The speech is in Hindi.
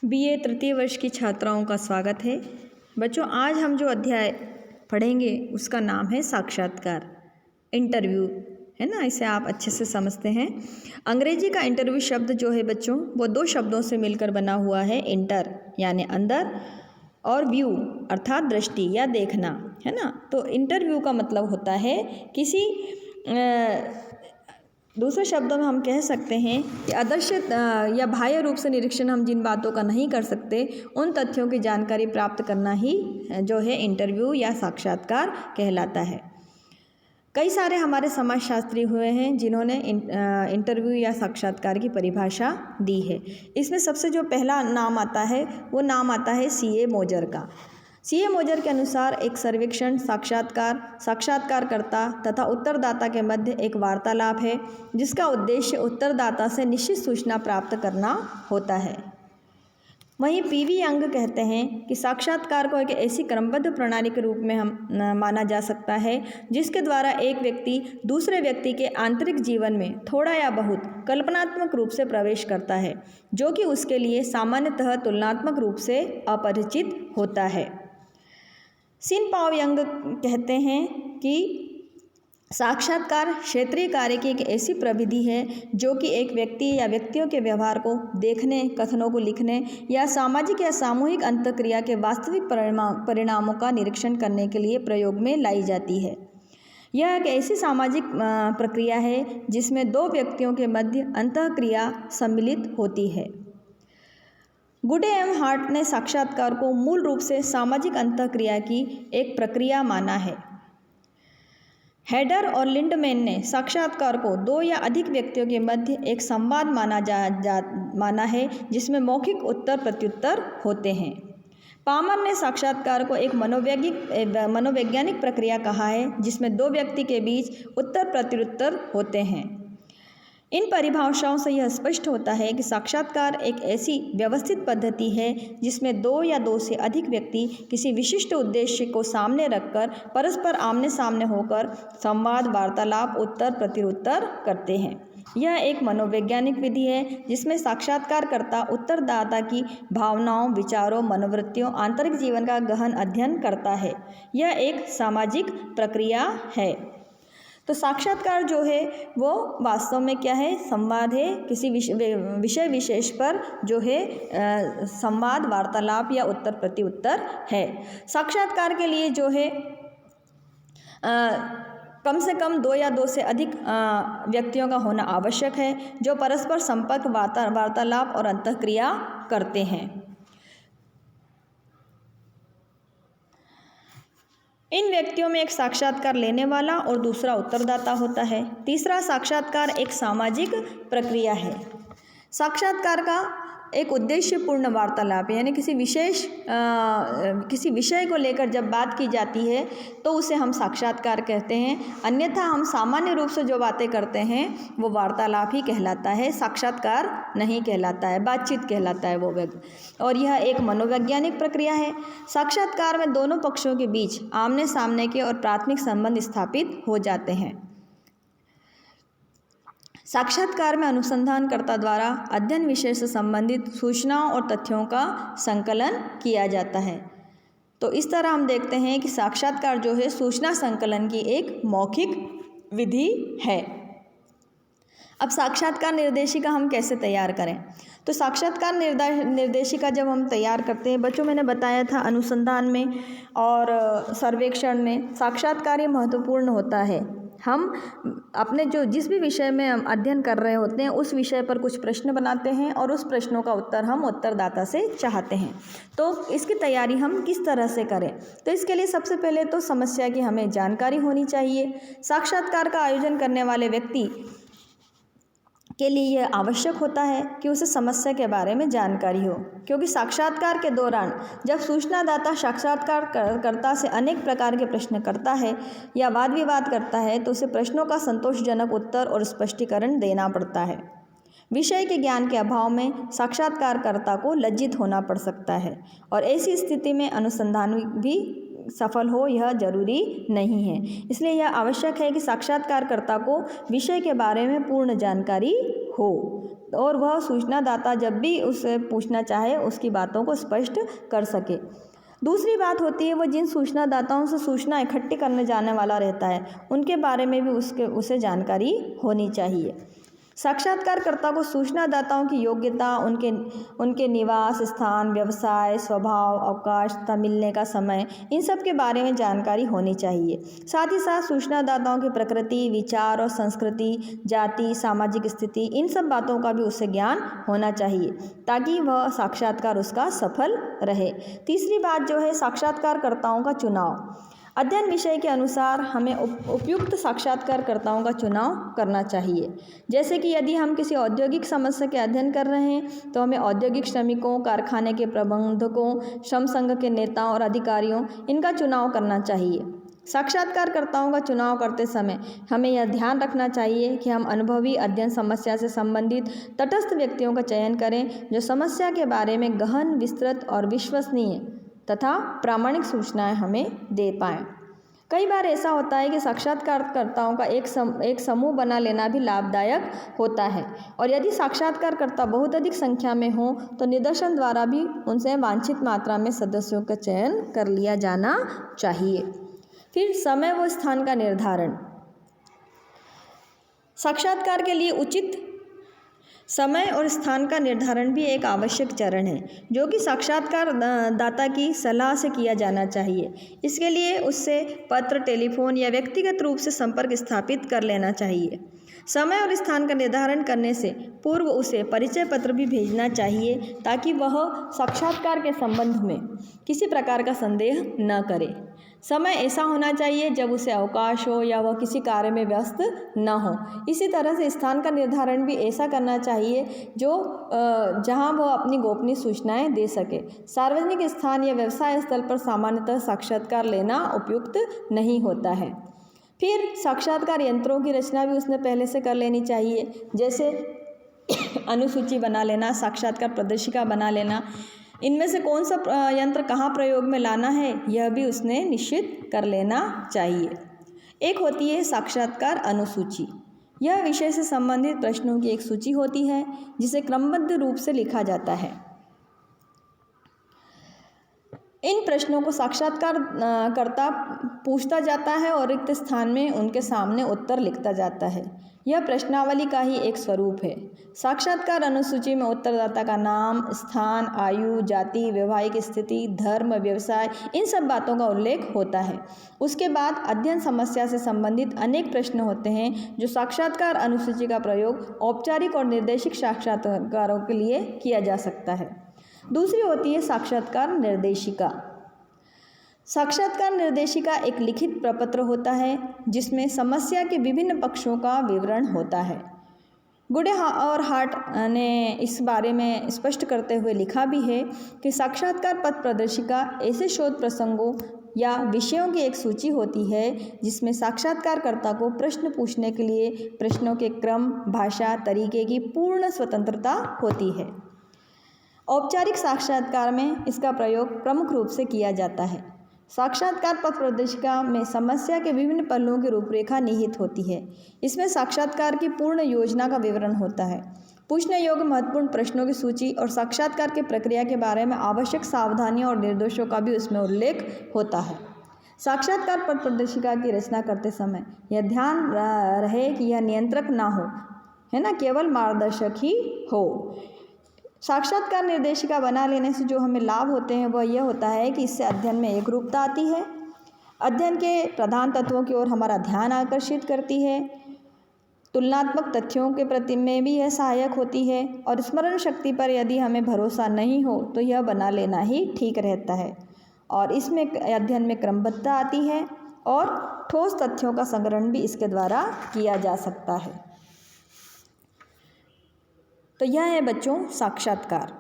बीए तृतीय वर्ष की छात्राओं का स्वागत है। बच्चों, आज हम जो अध्याय पढ़ेंगे उसका नाम है साक्षात्कार, इंटरव्यू, है ना। इसे आप अच्छे से समझते हैं। अंग्रेजी का इंटरव्यू शब्द जो है बच्चों, वो दो शब्दों से मिलकर बना हुआ है। इंटर यानी अंदर और व्यू अर्थात दृष्टि या देखना, है ना। तो इंटरव्यू का मतलब होता है किसी दूसरे शब्दों में हम कह सकते हैं कि अदृश्य या बाह्य रूप से निरीक्षण हम जिन बातों का नहीं कर सकते, उन तथ्यों की जानकारी प्राप्त करना ही जो है इंटरव्यू या साक्षात्कार कहलाता है। कई सारे हमारे समाजशास्त्री हुए हैं जिन्होंने इंटरव्यू या साक्षात्कार की परिभाषा दी है। इसमें सबसे जो पहला नाम आता है वो नाम आता है C.A. मोजर का। C.A. मोजर के अनुसार एक सर्वेक्षण साक्षात्कारकर्ता तथा उत्तरदाता के मध्य एक वार्तालाप है जिसका उद्देश्य उत्तरदाता से निश्चित सूचना प्राप्त करना होता है। वहीं P.V. यंग कहते हैं कि साक्षात्कार को एक ऐसी क्रमबद्ध प्रणाली के रूप में हम माना जा सकता है जिसके द्वारा एक व्यक्ति दूसरे व्यक्ति के आंतरिक जीवन में थोड़ा या बहुत कल्पनात्मक रूप से प्रवेश करता है, जो कि उसके लिए सामान्यतः तुलनात्मक रूप से अपरिचित होता है। सिन-पाओ यंग कहते हैं कि साक्षात्कार क्षेत्रीय कार्य की एक ऐसी प्रविधि है जो कि एक व्यक्ति या व्यक्तियों के व्यवहार को देखने, कथनों को लिखने या सामाजिक या सामूहिक अंतःक्रिया के वास्तविक परिणामों का निरीक्षण करने के लिए प्रयोग में लाई जाती है। यह एक ऐसी सामाजिक प्रक्रिया है जिसमें दो व्यक्तियों के मध्य अंतःक्रिया सम्मिलित होती है। गुडे एवं हार्ट ने साक्षात्कार को मूल रूप से सामाजिक अंतःक्रिया की एक प्रक्रिया माना है। हेडर और लिंडमैन ने साक्षात्कार को दो या अधिक व्यक्तियों के मध्य एक संवाद माना है जिसमें मौखिक उत्तर प्रत्युत्तर होते हैं। पामर ने साक्षात्कार को एक मनोवैज्ञानिक प्रक्रिया कहा है जिसमें दो व्यक्ति के बीच उत्तर प्रत्युत्तर होते हैं। इन परिभाषाओं से यह स्पष्ट होता है कि साक्षात्कार एक ऐसी व्यवस्थित पद्धति है जिसमें दो या दो से अधिक व्यक्ति किसी विशिष्ट उद्देश्य को सामने रखकर परस्पर आमने सामने होकर संवाद, वार्तालाप, उत्तर प्रत्युत्तर करते हैं। यह एक मनोवैज्ञानिक विधि है जिसमें साक्षात्कारकर्ता उत्तरदाता की भावनाओं, विचारों, मनोवृत्तियों, आंतरिक जीवन का गहन अध्ययन करता है। यह एक सामाजिक प्रक्रिया है। तो साक्षात्कार जो है वो वास्तव में क्या है? संवाद है। किसी विषय विशेष पर जो है संवाद, वार्तालाप या उत्तर प्रत्युत्तर है। साक्षात्कार के लिए जो है कम से कम दो या दो से अधिक व्यक्तियों का होना आवश्यक है जो परस्पर संपर्क, वार्तालाप और अंतःक्रिया करते हैं। इन व्यक्तियों में एक साक्षात्कार लेने वाला और दूसरा उत्तरदाता होता है। तीसरा, साक्षात्कार एक सामाजिक प्रक्रिया है। साक्षात्कार का एक उद्देश्यपूर्ण वार्तालाप यानी किसी विषय को लेकर जब बात की जाती है तो उसे हम साक्षात्कार कहते हैं। अन्यथा हम सामान्य रूप से जो बातें करते हैं वो वार्तालाप ही कहलाता है, साक्षात्कार नहीं कहलाता है, बातचीत कहलाता है वो व्यक्ति। और यह एक मनोवैज्ञानिक प्रक्रिया है। साक्षात्कार में दोनों पक्षों के बीच आमने सामने के और प्राथमिक संबंध स्थापित हो जाते हैं। साक्षात्कार में अनुसंधानकर्ता द्वारा अध्ययन विषय से संबंधित सूचनाओं और तथ्यों का संकलन किया जाता है। तो इस तरह हम देखते हैं कि साक्षात्कार जो है सूचना संकलन की एक मौखिक विधि है। अब साक्षात्कार निर्देशिका हम कैसे तैयार करें? तो साक्षात्कार निर्देशिका जब हम तैयार करते हैं, बच्चों मैंने बताया था अनुसंधान में और सर्वेक्षण में साक्षात्कार ही महत्वपूर्ण होता है। हम अपने जिस भी विषय में हम अध्ययन कर रहे होते हैं उस विषय पर कुछ प्रश्न बनाते हैं और उस प्रश्नों का उत्तर हम उत्तरदाता से चाहते हैं। तो इसकी तैयारी हम किस तरह से करें? तो इसके लिए सबसे पहले तो समस्या की हमें जानकारी होनी चाहिए। साक्षात्कार का आयोजन करने वाले व्यक्ति के लिए यह आवश्यक होता है कि उसे समस्या के बारे में जानकारी हो, क्योंकि साक्षात्कार के दौरान जब सूचनादाता साक्षात्कारकर्ता से अनेक प्रकार के प्रश्न करता है या वाद विवाद करता है तो उसे प्रश्नों का संतोषजनक उत्तर और स्पष्टीकरण देना पड़ता है। विषय के ज्ञान के अभाव में साक्षात्कारकर्ता को लज्जित होना पड़ सकता है और ऐसी स्थिति में अनुसंधान भी सफल हो यह जरूरी नहीं है। इसलिए यह आवश्यक है कि साक्षात्कारकर्ता को विषय के बारे में पूर्ण जानकारी हो और वह सूचनादाता जब भी उससे पूछना चाहे उसकी बातों को स्पष्ट कर सके। दूसरी बात होती है, वह जिन सूचनादाताओं से सूचना इकट्ठी करने जाने वाला रहता है उनके बारे में भी उसे जानकारी होनी चाहिए। साक्षात्कारकर्ता को सूचनादाताओं की योग्यता, उनके निवास स्थान, व्यवसाय, स्वभाव, अवकाश तथा मिलने का समय, इन सब के बारे में जानकारी होनी चाहिए। साथ ही साथ सूचनादाताओं की प्रकृति, विचार और संस्कृति, जाति, सामाजिक स्थिति, इन सब बातों का भी उसे ज्ञान होना चाहिए ताकि वह साक्षात्कार उसका सफल रहे। तीसरी बात जो है, साक्षात्कारकर्ताओं का चुनाव। अध्ययन विषय के अनुसार हमें उपयुक्त साक्षात्कारकर्ताओं का चुनाव करना चाहिए। जैसे कि यदि हम किसी औद्योगिक समस्या के अध्ययन कर रहे हैं तो हमें औद्योगिक श्रमिकों, कारखाने के प्रबंधकों, श्रम संघ के नेताओं और अधिकारियों, इनका चुनाव करना चाहिए। साक्षात्कारकर्ताओं का चुनाव करते समय हमें यह ध्यान रखना चाहिए कि हम अनुभवी, अध्ययन समस्या से संबंधित तटस्थ व्यक्तियों का चयन करें जो समस्या के बारे में गहन, विस्तृत और विश्वसनीय तथा प्रामाणिक सूचनाएं हमें दे पाएं। कई बार ऐसा होता है कि साक्षात्कारकर्ताओं का एक समूह बना लेना भी लाभदायक होता है और यदि साक्षात्कारकर्ता बहुत अधिक संख्या में हो तो निदर्शन द्वारा भी उनसे वांछित मात्रा में सदस्यों का चयन कर लिया जाना चाहिए। फिर समय व स्थान का निर्धारण। साक्षात्कार के लिए उचित समय और स्थान का निर्धारण भी एक आवश्यक चरण है जो कि साक्षात्कार दाता की सलाह से किया जाना चाहिए। इसके लिए उससे पत्र, टेलीफोन या व्यक्तिगत रूप से संपर्क स्थापित कर लेना चाहिए। समय और स्थान का निर्धारण करने से पूर्व उसे परिचय पत्र भी भेजना चाहिए ताकि वह साक्षात्कार के संबंध में किसी प्रकार का संदेह न करे। समय ऐसा होना चाहिए जब उसे अवकाश हो या वह किसी कार्य में व्यस्त न हो। इसी तरह से स्थान का निर्धारण भी ऐसा करना चाहिए जो जहां वह अपनी गोपनीय सूचनाएं दे सके। सार्वजनिक स्थान या व्यवसाय स्थल पर सामान्यतः साक्षात्कार लेना उपयुक्त नहीं होता है। फिर साक्षात्कार यंत्रों की रचना भी उसने पहले से कर लेनी चाहिए, जैसे अनुसूची बना लेना, साक्षात्कार प्रदर्शिका बना लेना। इनमें से कौन सा यंत्र कहाँ प्रयोग में लाना है यह भी उसने निश्चित कर लेना चाहिए। एक होती है साक्षात्कार अनुसूची। यह विषय से संबंधित प्रश्नों की एक सूची होती है जिसे क्रमबद्ध रूप से लिखा जाता है। इन प्रश्नों को साक्षात्कारकर्ता पूछता जाता है और रिक्त स्थान में उनके सामने उत्तर लिखता जाता है। यह प्रश्नावली का ही एक स्वरूप है। साक्षात्कार अनुसूची में उत्तरदाता का नाम, स्थान, आयु, जाति, वैवाहिक स्थिति, धर्म, व्यवसाय, इन सब बातों का उल्लेख होता है। उसके बाद अध्ययन समस्या से संबंधित अनेक प्रश्न होते हैं जो साक्षात्कार अनुसूची का प्रयोग औपचारिक और निर्देशिक साक्षात्कारों के लिए किया जा सकता है। दूसरी होती है साक्षात्कार निर्देशिका। साक्षात्कार निर्देशिका एक लिखित प्रपत्र होता है जिसमें समस्या के विभिन्न पक्षों का विवरण होता है। गुडे और हार्ट ने इस बारे में स्पष्ट करते हुए लिखा भी है कि साक्षात्कार पत्र प्रदर्शिका ऐसे शोध प्रसंगों या विषयों की एक सूची होती है जिसमें साक्षात्कारकर्ता को प्रश्न पूछने के लिए प्रश्नों के क्रम, भाषा, तरीके की पूर्ण स्वतंत्रता होती है। औपचारिक साक्षात्कार में इसका प्रयोग प्रमुख रूप से किया जाता है। साक्षात्कार पत्र प्रदर्शिका में समस्या के विभिन्न पहलुओं की रूपरेखा निहित होती है। इसमें साक्षात्कार की पूर्ण योजना का विवरण होता है, पूछने योग्य महत्वपूर्ण प्रश्नों की सूची और साक्षात्कार की प्रक्रिया के बारे में आवश्यक सावधानियों और निर्देशों का भी उसमें उल्लेख होता है। साक्षात्कार पत्र प्रदर्शिका की रचना करते समय यह ध्यान रहे कि यह नियंत्रक ना हो, है ना, केवल मार्गदर्शक ही हो। साक्षात्कार निर्देशिका बना लेने से जो हमें लाभ होते हैं वह यह होता है कि इससे अध्ययन में एकरूपता आती है, अध्ययन के प्रधान तत्वों की ओर हमारा ध्यान आकर्षित करती है, तुलनात्मक तथ्यों के प्रति में भी यह सहायक होती है और स्मरण शक्ति पर यदि हमें भरोसा नहीं हो तो यह बना लेना ही ठीक रहता है। और इसमें अध्ययन में क्रमबद्धता आती है और ठोस तथ्यों का संग्रहण भी इसके द्वारा किया जा सकता है। तो यह है बच्चों साक्षात्कार।